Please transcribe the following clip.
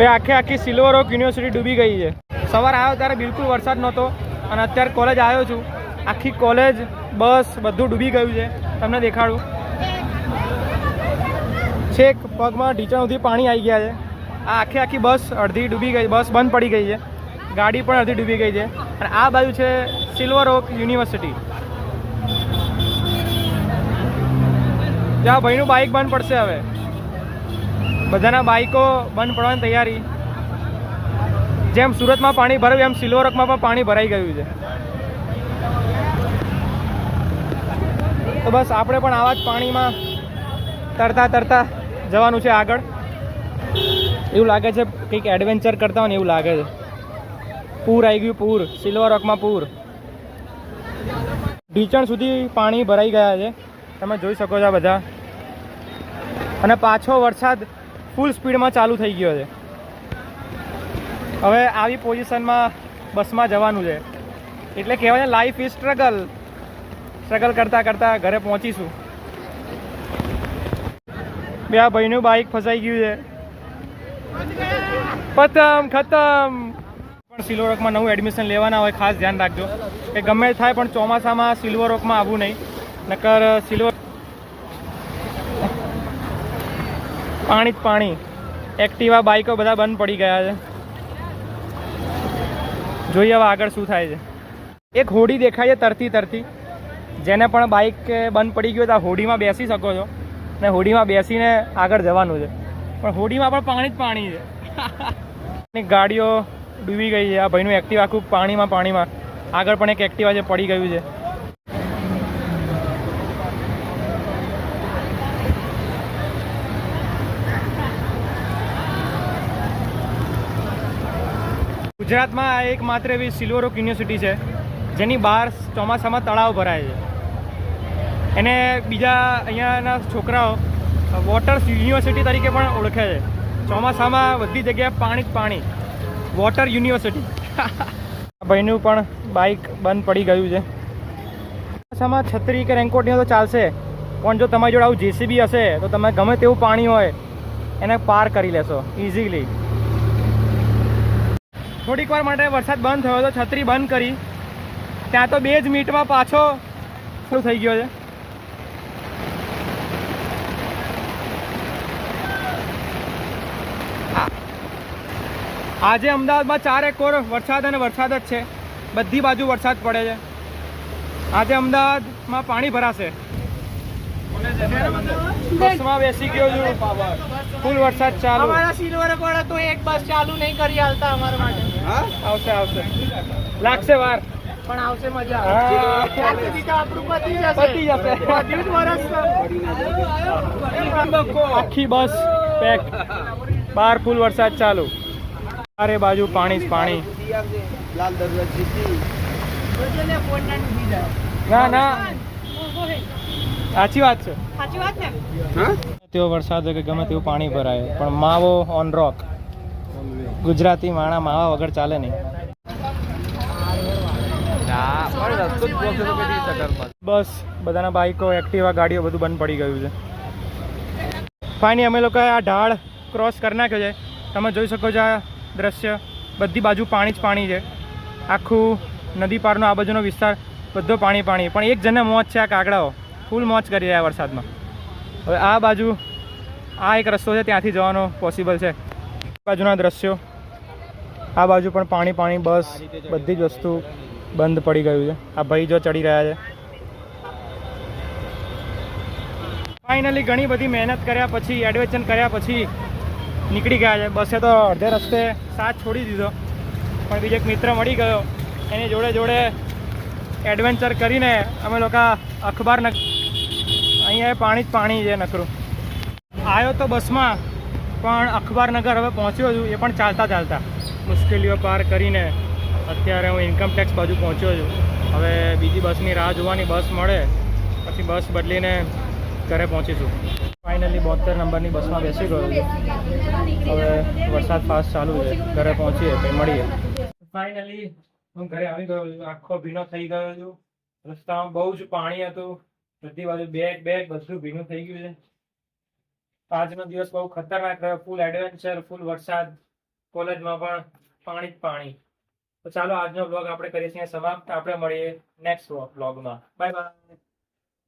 બે આખી silver okay university ડૂબી ગઈ છે. સવારે આવ્યો ત્યારે બિલકુલ વરસાદ નહોતો અને અત્યારે કોલેજ આવ્યો છું, આખી કોલેજ બસ બધું ડૂબી ગયું છે. તમને દેખાડું, છેક પગમાં ઢીંચણ સુધી પાણી આવી ગયા છે. આ આખી બસ અડધી ડૂબી ગઈ, બસ બંધ પડી ગઈ છે, ગાડી પણ અડધી ડૂબી ગઈ છે. અને આ બાજુ છે સિલ્વર ઓક યુનિવર્સિટી. જ્યાં ભાઈનું બાઇક બંધ પડશે હવે, બધાના બાઇકો બંધ પડવાની તૈયારી. જેમ સુરતમાં પાણી ભરાયું એમ સિલ્વર ઓકમાં પણ પાણી ભરાઈ ગયું છે. તો બસ આપણે પણ આવા જ પાણીમાં તરતા જવાનું છે આગળ. એવું લાગે છે કંઈક એડવેન્ચર કરતા હોય ને એવું લાગે છે. પૂર આવી ગયું, પૂર, સિલ્વર ઓકમાં પૂર. ઢીંચણ સુધી પાણી ભરાઈ ગયા છે, તમે જોઈ શકો છો બધા. અને પાછો વરસાદ ફૂલ સ્પીડમાં ચાલુ થઈ ગયો છે. હવે આવી પોઝિશનમાં બસમાં જવાનું છે એટલે કહેવાય છે લાઈફ ઇઝ સ્ટ્રગલ કરતાં ઘરે પહોંચીશું. બે આ ભાઈનું બાઇક ફસાઈ ગયું છે. ખતમ. પણ સિલ્વર ઓકમાં નવું એડમિશન લેવાના હોય ખાસ ધ્યાન રાખજો કે ગમે થાય પણ ચોમાસામાં સિલ્વર ઓકમાં આવવું નહીં, નકર સિલ્વર પાણી જ પાણી. એક્ટિવા બાઇકો બધા બંધ પડી ગયા છે. જોઈએ હવે આગળ શું થાય છે. એક હોડી દેખાય છે તરતી. જેને પણ બાઇક બંધ પડી ગયું તો આ હોડીમાં બેસી શકો છો ને હોડીમાં બેસીને આગળ જવાનું છે. પણ હોડીમાં પણ પાણી જ પાણી છે. ગાડીઓ ડૂબી ગઈ છે. આ ભાઈનું એક્ટિવા આખું પાણીમાં. આગળ પણ એક એક્ટિવા છે પડી ગયું છે. ગુજરાતમાં આ એકમાત્ર એવી સિલ્વર ઓક યુનિવર્સિટી છે જેની બહાર ચોમાસામાં તળાવ ભરાય છે. એને બીજા અહીંયાના છોકરાઓ વોટર યુનિવર્સિટી તરીકે પણ ઓળખે છે. ચોમાસામાં બધી જગ્યાએ પાણી જ પાણી. Water university. ભાઈનું પણ બાઇક બંધ પડી ગયું છે. ચોમાસામાં છત્રી કે રેનકોટ નહીં તો ચાલશે, પણ જો તમારી જોડે આવું જેસીબી હશે તો તમે ગમે તેવું પાણી હોય એને પાર કરી લેશો ઇઝીલી. થોડીક વાર માટે વરસાદ બંધ થયો તો છત્રી બંધ કરી, ત્યાં તો 2 જ મિનિટમાં પાછો શું થઈ ગયો છે. આજે અમદાવાદમાં 4 કોર વરસાદ અને વરસાદ જ છે. બધી બાજુ વરસાદ પડે છે. આજે અમદાવાદમાં પાણી ભરાશે. બસમાં બેસી ગયો છું, ફૂલ વરસાદ ચાલુ. અમારા સિલ્વર વાળા તો એક બસ ચાલુ નહીં કરી હાલતા અમારા માટે. આવશે લાગશે વાર પણ આવશે મજા. આપણું પતી જશે. આખી બસ પેક, બહાર ફૂલ વરસાદ ચાલુ, ચારે બાજુ પાણી જ પાણી. ના સાચી વાત છે. તેવો વરસાદ હોય કે ગમે તેવું પાણી ભરાય, પણ માવો ઓન રોક. ગુજરાતી માવા વગર ચાલે નહીં. બસ બધાના બાઇકો, એક્ટિવા, ગાડીઓ બધું બંધ પડી ગયું છે. ફાઇનલી અમે લોકોએ આ ઢાળ ક્રોસ કરી નાખ્યો છે. તમે જોઈ શકો છો આ દ્રશ્ય, બધી બાજુ પાણી જ પાણી છે. આખું નદી પારનો આ બાજુનો વિસ્તાર બધો પાણી. પણ એક જણને મોજ છે, આ કાગડાઓ ફૂલ મોજ કરી રહ્યા વરસાદમાં. હવે આ બાજુ આ એક રસ્તો છે, ત્યાંથી જવાનો પોસિબલ છે. બાજુના દ્રશ્યો, આ બાજુ પણ પાણી. બસ બધી જ વસ્તુ બંધ પડી ગયું છે. આ ભાઈ જો ચડી રહ્યા છે. ફાઇનલી ઘણી બધી મહેનત કર્યા પછી, એડવેન્ચર કર્યા પછી નીકળી ગયા છે. બસે તો અડધે રસ્તે સાથ છોડી દીધો, પણ બીજો એક મિત્ર મળી ગયો. એની જોડે એડવેન્ચર કરીને અમે લોકો અખબાર અહીંયા પાણી જ પાણી છે નકરું. આવ્યો તો બસમાં, પણ અખબારનગર હવે પહોંચ્યો છું, એ પણ ચાલતા મુશ્કેલીઓ પાર કરીને અત્યારે હું ઇન્કમટેક્સ બાજુ પહોંચ્યો છું. હવે બીજી બસની રાહ જોવાની, બસ મળે પછી બસ બદલીને ઘરે પહોંચીશું. ફાઇનલી 72 નંબરની બસમાં બેસી ગયો. હવે વરસાદ ફાસ્ટ ચાલુ છે, ઘરે પહોંચીએ પછી મળીએ. ફાઇનલી હું ઘરે આવી ગયો છું. આખો ભીનો થઈ ગયો છું. રસ્તામાં બહુ જ પાણી હતું, બધી બાજુ બેગ બધું ભીનું થઈ ગયું છે. આજનો દિવસ બહુ ખતરનાક રહ્યો. ફૂલ એડવેન્ચર, ફૂલ વરસાદ. કોલેજમાં પણ પાણી જ પાણી. તો ચાલો આજનો બ્લોગ આપણે કરીએ છીએ સમાપ્ત. આપણે મળીએ નેક્સ્ટ બ્લોગમાં. Bye bye.